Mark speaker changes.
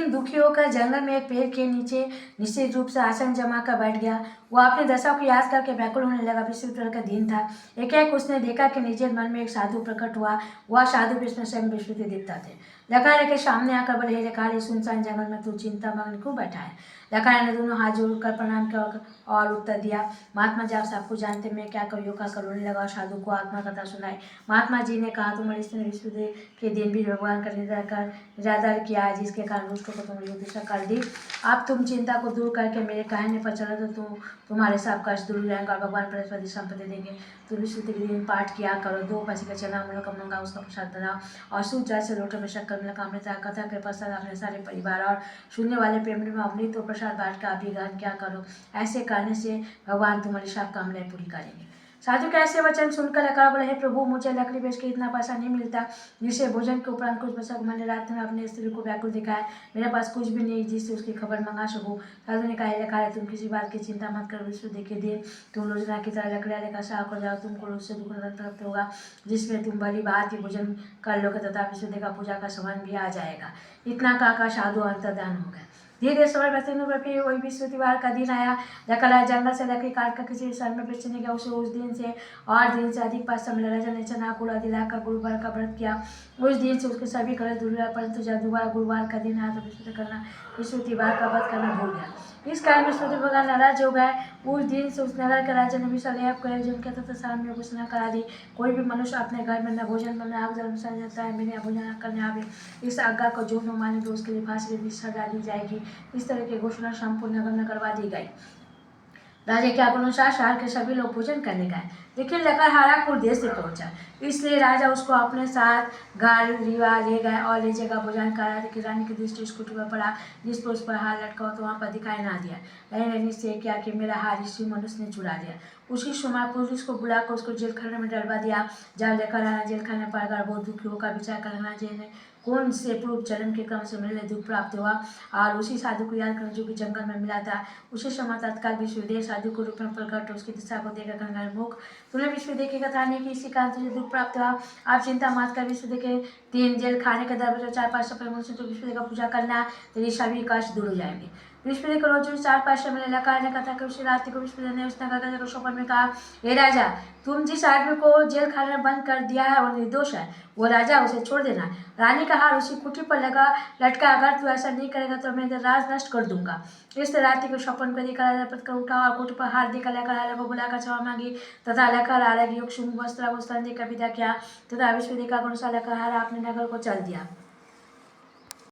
Speaker 1: दिन दुखी होकर जंगल में एक पेड़ के नीचे निश्चित रूप से आसन जमा कर बैठ गया। वो अपनी दशा को याद करके व्याकुल होने लगा। विश्वामित्र का दिन था। एकाएक उसने देखा कि निजी मन में एक साधु प्रकट हुआ। वह साधु विष्णु स्वयं विश्वमित्र दिखता थे। लकारे के सामने आकर बोले, हे लकारे, सुनसान जंगल में तू चिंता मग्न क्यों बैठा है? लकारे ने दोनों हाथ जोड़कर प्रणाम किया और उत्तर दिया, महात्मा जी आप सबको जानते, मैं क्या करूँ? का रोने लगा और साधु को आत्मा कथा सुनाई। महात्मा जी ने कहा, तुम्हारे स्त्री विश्वदेव के दिन भी भगवान का निरादर किया है, जिसके कारण उसको तुम दिशा कर दी। अब तुम चिंता को दूर करके मेरे कहने पर चलो तो तुम्हारे सब कष्ट दूर हो जाएंगे और भगवान बृहस्पति संपत्ति देंगे। तुम विश्वदेव के दिन पाठ किया करो, 2 पसी का चना मंगा उसका प्रसाद बनाओ और सूर्य जल से लोटे में शक्कर मिला अमृत कथा के पश्चात अपने सारे परिवार और सुनने वाले प्रेमी में अमृत और प्रसाद बांट का अभिग्रहण क्या करो। ऐसे करने से भगवान तुम्हारी सब कामनाएं पूरी करेंगे। साधु के ऐसे वचन सुनकर लकड़ा बोले, हे प्रभु, मुझे लकड़ी बेच के इतना पैसा नहीं मिलता जिससे भोजन के उपरांत कुछ बचा। मैंने रात में अपने स्त्री को व्याकुल देखा है, मेरे पास कुछ भी नहीं जिससे उसकी खबर मंगा सकूं। साधु ने कहा, लकड़ा, तुम किसी बात की चिंता मत करो। विश्व देखे दिन तुम रोजना की तरह लकड़ियाँ लेकर साफ हो जाओ, तुमको उससे दुख प्राप्त होगा जिसमें तुम बड़ी बात ही भोजन कर लोगे तथा विश्व देव का पूजा का सामान भी आ जाएगा। इतना कहकर साधु अंतर्धान हो गए। धीरे समय बचते वही बृहस्पतिवार का दिन आया। लकड़ा जंगल से लकड़ी काट कर किसी शहर में बेचने गया। उसे उस दिन से और दिन से अधिक पैसा मिला। राजा ने चना कूड़ा दिलाकर गुरुवार का व्रत किया। उस दिन से उसके सभी कलश दूर हुआ, परंतु जब दोबारा गुरुवार का दिन आया तो बृहस्पतिवार का व्रत करना भूल गया। इस कारण बृहस्पति भगवान नाराज हो गए। उस दिन से उस नगर के राजा ने विशाल याग का आयोजन किया तथा शाम में घोषणा करा दी, कोई भी मनुष्य अपने घर में न भोजन बनना आग धर्मशाला जाता है, बिना भोजन करने आवे। इस आज्ञा को जो न माने तो उसके लिए फांसी की सजा दी जाएगी। इस तरह की घोषणा संपूर्ण नगर में करवा दी गई। राजा के अनुसार शहर के सभी लोग भोजन करने गए, लेकिन लकड़हारा देश से पहुंचा, इसलिए राजा उसको अपने साथ घर रीवा ले गए और ले जगह भोजन करा कि रानी की दृष्टि स्कूटी पर पड़ा, जिस पर उस पर हार लटका तो वहाँ पर दिखाई ना दिया। रानी ने निश्चय किया कि मेरा हार इसी मनुष्य ने चुरा लिया। उसी समय पुलिस को बुलाकर उसको जेल खाने में डलवा दिया। जब लेकर आना जेल खाने पर अगर बहुत दुखी होकर विचार करना चाहिए कौन से पूर्व जन्म के क्रम से मिलने दुख प्राप्त हुआ और उसी साधु को याद कर जो कि जंगल में मिला था। उसी समय तत्काल विश्वदेव साधु के रूप में प्रकट उसकी दिशा को देखकर गंगा मुख, तूने विश्वदेव की कथा नहीं की, इसी कारण तुझे दुख प्राप्त हुआ। आप चिंता मत कर, विश्वदेव के 3 जेल खाने के दरवाजे 4-5 सफल मनुष्य तो विश्वदेव का पूजा करना, तेरी सभी कष्ट दूर हो जाएंगे। विश्वदेव को रोज 4-5 समय लकार ने कथा कि उसी रात्रि को विश्वदेव ने उस नगर राजा को स्वप्न में कहा, हे राजा, तुम जिस आदमी को जेल खाने में बंद कर दिया है वो निर्दोष है, वो राजा, उसे छोड़ देना। रानी का हार उसी कुटी पर लटका, अगर तू ऐसा नहीं करेगा तो मैं राज नष्ट कर दूंगा। इस रात्रि को स्वप्न को देखकर राजा पत्थर उठा और कुटी पर हार देकर लकड़हारे को बुलाकर क्षमा मांगी तथा लकड़हारे की शुभ वस्त्र देकर विदा किया तथा विश्वदेव का अनुसार लकड़हारा अपने नगर को चल दिया।